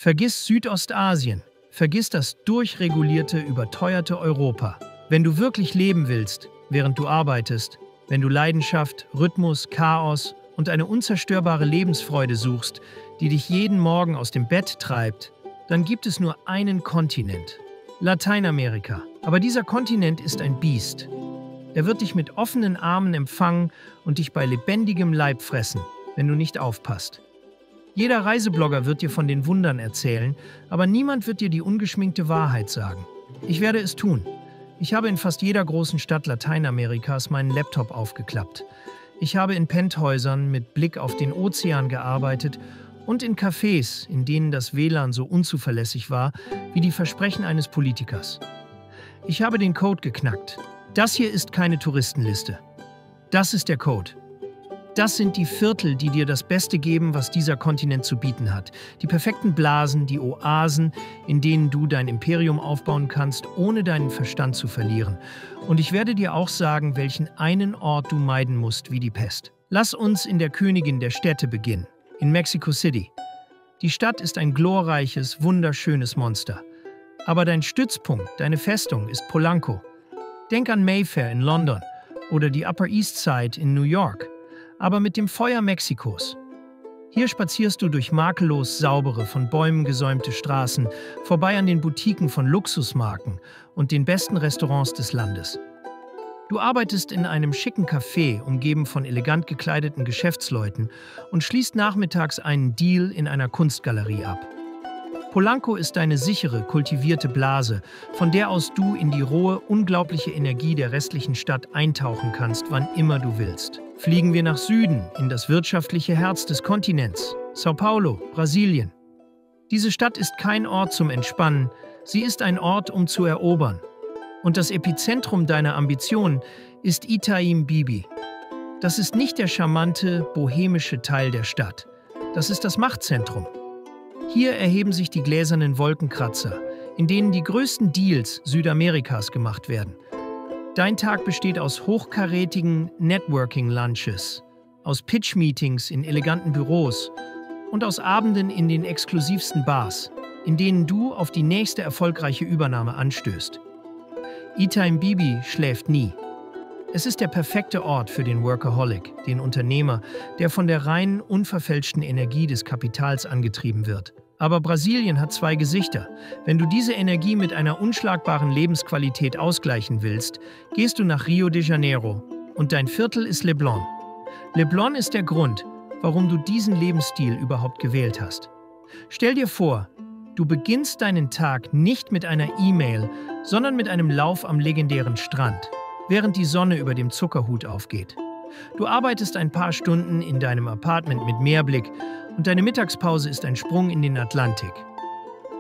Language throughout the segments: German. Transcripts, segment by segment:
Vergiss Südostasien, vergiss das durchregulierte, überteuerte Europa. Wenn du wirklich leben willst, während du arbeitest, wenn du Leidenschaft, Rhythmus, Chaos und eine unzerstörbare Lebensfreude suchst, die dich jeden Morgen aus dem Bett treibt, dann gibt es nur einen Kontinent: Lateinamerika. Aber dieser Kontinent ist ein Biest. Er wird dich mit offenen Armen empfangen und dich bei lebendigem Leib fressen, wenn du nicht aufpasst. Jeder Reiseblogger wird dir von den Wundern erzählen, aber niemand wird dir die ungeschminkte Wahrheit sagen. Ich werde es tun. Ich habe in fast jeder großen Stadt Lateinamerikas meinen Laptop aufgeklappt. Ich habe in Penthäusern mit Blick auf den Ozean gearbeitet und in Cafés, in denen das WLAN so unzuverlässig war wie die Versprechen eines Politikers. Ich habe den Code geknackt. Das hier ist keine Touristenliste. Das ist der Code. Das sind die Viertel, die dir das Beste geben, was dieser Kontinent zu bieten hat. Die perfekten Blasen, die Oasen, in denen du dein Imperium aufbauen kannst, ohne deinen Verstand zu verlieren. Und ich werde dir auch sagen, welchen einen Ort du meiden musst wie die Pest. Lass uns in der Königin der Städte beginnen, in Mexico City. Die Stadt ist ein glorreiches, wunderschönes Monster. Aber dein Stützpunkt, deine Festung ist Polanco. Denk an Mayfair in London oder die Upper East Side in New York. Aber mit dem Feuer Mexikos. Hier spazierst du durch makellos saubere, von Bäumen gesäumte Straßen, vorbei an den Boutiquen von Luxusmarken und den besten Restaurants des Landes. Du arbeitest in einem schicken Café, umgeben von elegant gekleideten Geschäftsleuten, und schließt nachmittags einen Deal in einer Kunstgalerie ab. Polanco ist deine sichere, kultivierte Blase, von der aus du in die rohe, unglaubliche Energie der restlichen Stadt eintauchen kannst, wann immer du willst. Fliegen wir nach Süden, in das wirtschaftliche Herz des Kontinents, Sao Paulo, Brasilien. Diese Stadt ist kein Ort zum Entspannen, sie ist ein Ort, um zu erobern. Und das Epizentrum deiner Ambitionen ist Itaim Bibi. Das ist nicht der charmante, bohemische Teil der Stadt. Das ist das Machtzentrum. Hier erheben sich die gläsernen Wolkenkratzer, in denen die größten Deals Südamerikas gemacht werden. Dein Tag besteht aus hochkarätigen Networking-Lunches, aus Pitch-Meetings in eleganten Büros und aus Abenden in den exklusivsten Bars, in denen du auf die nächste erfolgreiche Übernahme anstößt. Itaim Bibi schläft nie. Es ist der perfekte Ort für den Workaholic, den Unternehmer, der von der reinen, unverfälschten Energie des Kapitals angetrieben wird. Aber Brasilien hat zwei Gesichter. Wenn du diese Energie mit einer unschlagbaren Lebensqualität ausgleichen willst, gehst du nach Rio de Janeiro und dein Viertel ist Leblon. Leblon ist der Grund, warum du diesen Lebensstil überhaupt gewählt hast. Stell dir vor, du beginnst deinen Tag nicht mit einer E-Mail, sondern mit einem Lauf am legendären Strand, während die Sonne über dem Zuckerhut aufgeht. Du arbeitest ein paar Stunden in deinem Apartment mit Meerblick und deine Mittagspause ist ein Sprung in den Atlantik.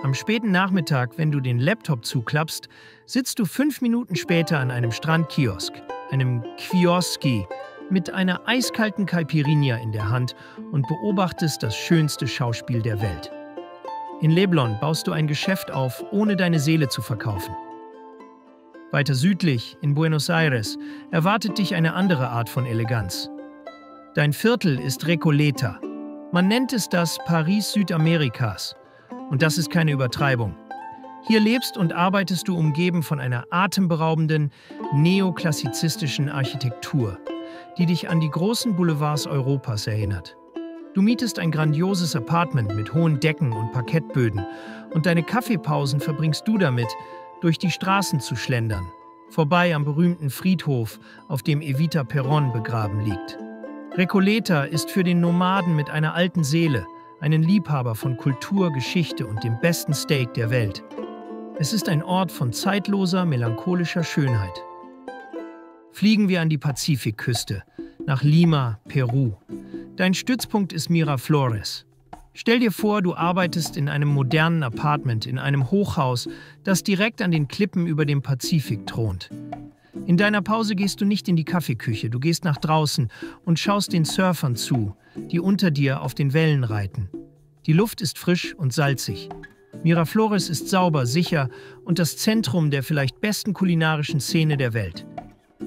Am späten Nachmittag, wenn du den Laptop zuklappst, sitzt du 5 Minuten später an einem Strandkiosk, einem Kioski, mit einer eiskalten Caipirinha in der Hand und beobachtest das schönste Schauspiel der Welt. In Leblon baust du ein Geschäft auf, ohne deine Seele zu verkaufen. Weiter südlich, in Buenos Aires, erwartet dich eine andere Art von Eleganz. Dein Viertel ist Recoleta. Man nennt es das Paris Südamerikas. Und das ist keine Übertreibung. Hier lebst und arbeitest du umgeben von einer atemberaubenden, neoklassizistischen Architektur, die dich an die großen Boulevards Europas erinnert. Du mietest ein grandioses Apartment mit hohen Decken und Parkettböden und deine Kaffeepausen verbringst du damit, durch die Straßen zu schlendern, vorbei am berühmten Friedhof, auf dem Evita Perón begraben liegt. Recoleta ist für den Nomaden mit einer alten Seele, einen Liebhaber von Kultur, Geschichte und dem besten Steak der Welt. Es ist ein Ort von zeitloser, melancholischer Schönheit. Fliegen wir an die Pazifikküste, nach Lima, Peru. Dein Stützpunkt ist Miraflores. Stell dir vor, du arbeitest in einem modernen Apartment, in einem Hochhaus, das direkt an den Klippen über dem Pazifik thront. In deiner Pause gehst du nicht in die Kaffeeküche, du gehst nach draußen und schaust den Surfern zu, die unter dir auf den Wellen reiten. Die Luft ist frisch und salzig. Miraflores ist sauber, sicher und das Zentrum der vielleicht besten kulinarischen Szene der Welt.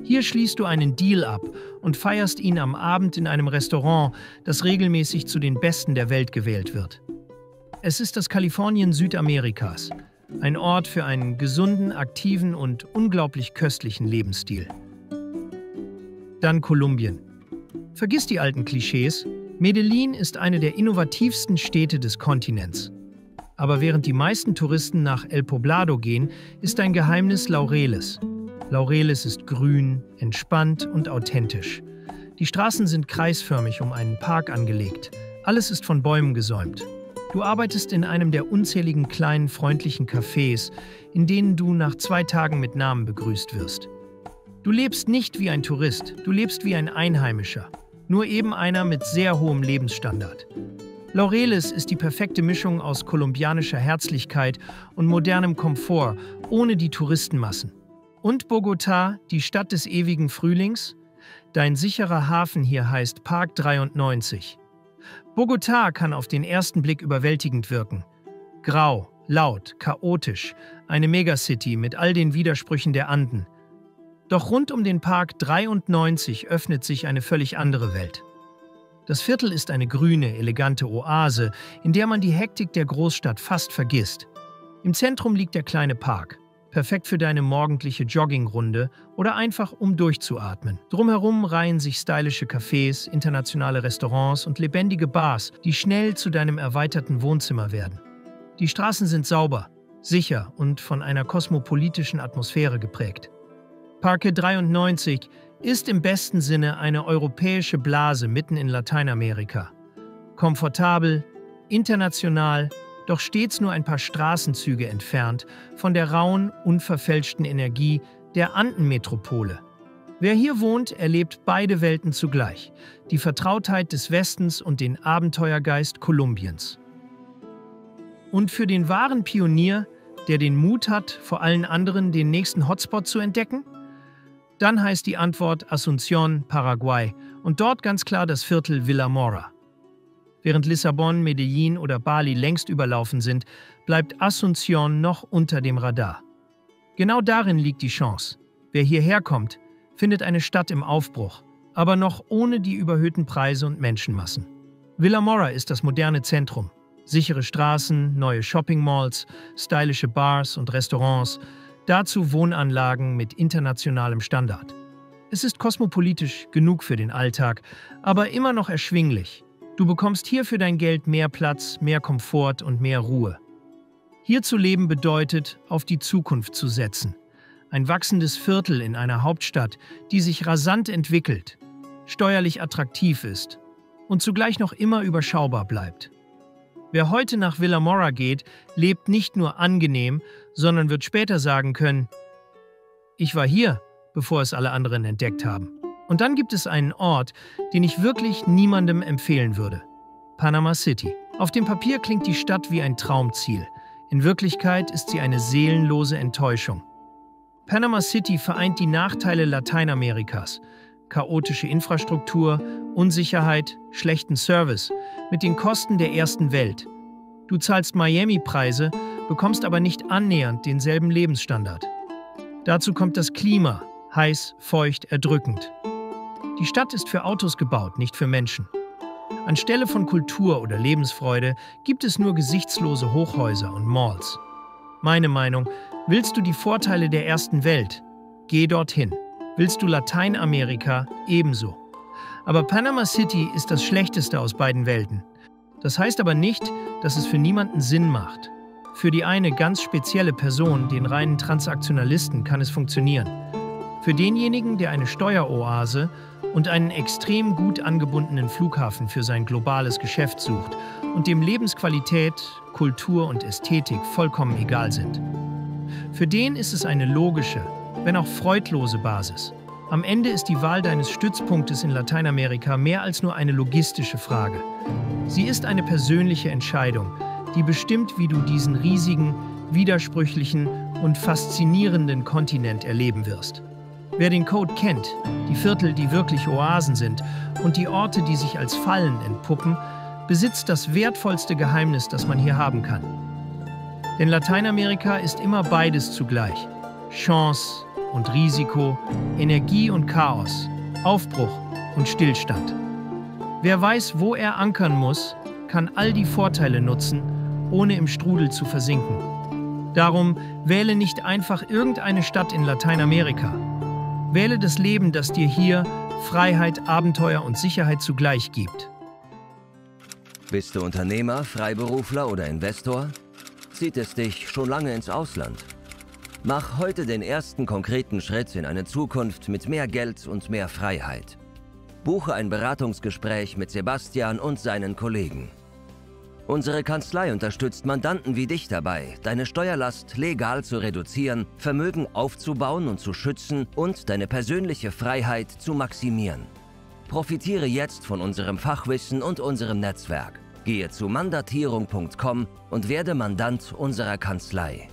Hier schließt du einen Deal ab und feierst ihn am Abend in einem Restaurant, das regelmäßig zu den Besten der Welt gewählt wird. Es ist das Kalifornien Südamerikas, ein Ort für einen gesunden, aktiven und unglaublich köstlichen Lebensstil. Dann Kolumbien. Vergiss die alten Klischees, Medellin ist eine der innovativsten Städte des Kontinents. Aber während die meisten Touristen nach El Poblado gehen, ist ein Geheimnis Laureles. Laureles ist grün, entspannt und authentisch. Die Straßen sind kreisförmig um einen Park angelegt. Alles ist von Bäumen gesäumt. Du arbeitest in einem der unzähligen kleinen, freundlichen Cafés, in denen du nach 2 Tagen mit Namen begrüßt wirst. Du lebst nicht wie ein Tourist, du lebst wie ein Einheimischer. Nur eben einer mit sehr hohem Lebensstandard. Laureles ist die perfekte Mischung aus kolumbianischer Herzlichkeit und modernem Komfort, ohne die Touristenmassen. Und Bogotá, die Stadt des ewigen Frühlings? Dein sicherer Hafen hier heißt Park 93. Bogotá kann auf den ersten Blick überwältigend wirken. Grau, laut, chaotisch, eine Megacity mit all den Widersprüchen der Anden. Doch rund um den Park 93 öffnet sich eine völlig andere Welt. Das Viertel ist eine grüne, elegante Oase, in der man die Hektik der Großstadt fast vergisst. Im Zentrum liegt der kleine Park. Perfekt für deine morgendliche Joggingrunde oder einfach um durchzuatmen. Drumherum reihen sich stylische Cafés, internationale Restaurants und lebendige Bars, die schnell zu deinem erweiterten Wohnzimmer werden. Die Straßen sind sauber, sicher und von einer kosmopolitischen Atmosphäre geprägt. Parque 93 ist im besten Sinne eine europäische Blase mitten in Lateinamerika. Komfortabel, international, doch stets nur ein paar Straßenzüge entfernt von der rauen, unverfälschten Energie der Andenmetropole. Wer hier wohnt, erlebt beide Welten zugleich, die Vertrautheit des Westens und den Abenteuergeist Kolumbiens. Und für den wahren Pionier, der den Mut hat, vor allen anderen den nächsten Hotspot zu entdecken? Dann heißt die Antwort Asunción, Paraguay und dort ganz klar das Viertel Villa Mora. Während Lissabon, Medellin oder Bali längst überlaufen sind, bleibt Asunción noch unter dem Radar. Genau darin liegt die Chance. Wer hierher kommt, findet eine Stadt im Aufbruch, aber noch ohne die überhöhten Preise und Menschenmassen. Villa Mora ist das moderne Zentrum. Sichere Straßen, neue Shopping-Malls, stylische Bars und Restaurants, dazu Wohnanlagen mit internationalem Standard. Es ist kosmopolitisch genug für den Alltag, aber immer noch erschwinglich. Du bekommst hier für dein Geld mehr Platz, mehr Komfort und mehr Ruhe. Hier zu leben bedeutet, auf die Zukunft zu setzen. Ein wachsendes Viertel in einer Hauptstadt, die sich rasant entwickelt, steuerlich attraktiv ist und zugleich noch immer überschaubar bleibt. Wer heute nach Villa Mora geht, lebt nicht nur angenehm, sondern wird später sagen können, ich war hier, bevor es alle anderen entdeckt haben. Und dann gibt es einen Ort, den ich wirklich niemandem empfehlen würde. Panama City. Auf dem Papier klingt die Stadt wie ein Traumziel. In Wirklichkeit ist sie eine seelenlose Enttäuschung. Panama City vereint die Nachteile Lateinamerikas. Chaotische Infrastruktur, Unsicherheit, schlechten Service mit den Kosten der ersten Welt. Du zahlst Miami-Preise, bekommst aber nicht annähernd denselben Lebensstandard. Dazu kommt das Klima, heiß, feucht, erdrückend. Die Stadt ist für Autos gebaut, nicht für Menschen. Anstelle von Kultur oder Lebensfreude gibt es nur gesichtslose Hochhäuser und Malls. Meine Meinung, willst du die Vorteile der ersten Welt? Geh dorthin. Willst du Lateinamerika? Ebenso. Aber Panama City ist das Schlechteste aus beiden Welten. Das heißt aber nicht, dass es für niemanden Sinn macht. Für die eine ganz spezielle Person, den reinen Transaktionalisten, kann es funktionieren. Für denjenigen, der eine Steueroase und einen extrem gut angebundenen Flughafen für sein globales Geschäft sucht und dem Lebensqualität, Kultur und Ästhetik vollkommen egal sind. Für den ist es eine logische, wenn auch freudlose Basis. Am Ende ist die Wahl deines Stützpunktes in Lateinamerika mehr als nur eine logistische Frage. Sie ist eine persönliche Entscheidung, die bestimmt, wie du diesen riesigen, widersprüchlichen und faszinierenden Kontinent erleben wirst. Wer den Code kennt, die Viertel, die wirklich Oasen sind und die Orte, die sich als Fallen entpuppen, besitzt das wertvollste Geheimnis, das man hier haben kann. Denn Lateinamerika ist immer beides zugleich. Chance und Risiko, Energie und Chaos, Aufbruch und Stillstand. Wer weiß, wo er ankern muss, kann all die Vorteile nutzen ohne im Strudel zu versinken. Darum wähle nicht einfach irgendeine Stadt in Lateinamerika. Wähle das Leben, das dir hier Freiheit, Abenteuer und Sicherheit zugleich gibt. Bist du Unternehmer, Freiberufler oder Investor? Zieht es dich schon lange ins Ausland? Mach heute den ersten konkreten Schritt in eine Zukunft mit mehr Geld und mehr Freiheit. Buche ein Beratungsgespräch mit Sebastian und seinen Kollegen. Unsere Kanzlei unterstützt Mandanten wie dich dabei, deine Steuerlast legal zu reduzieren, Vermögen aufzubauen und zu schützen und deine persönliche Freiheit zu maximieren. Profitiere jetzt von unserem Fachwissen und unserem Netzwerk. Gehe zu mandatierung.com und werde Mandant unserer Kanzlei.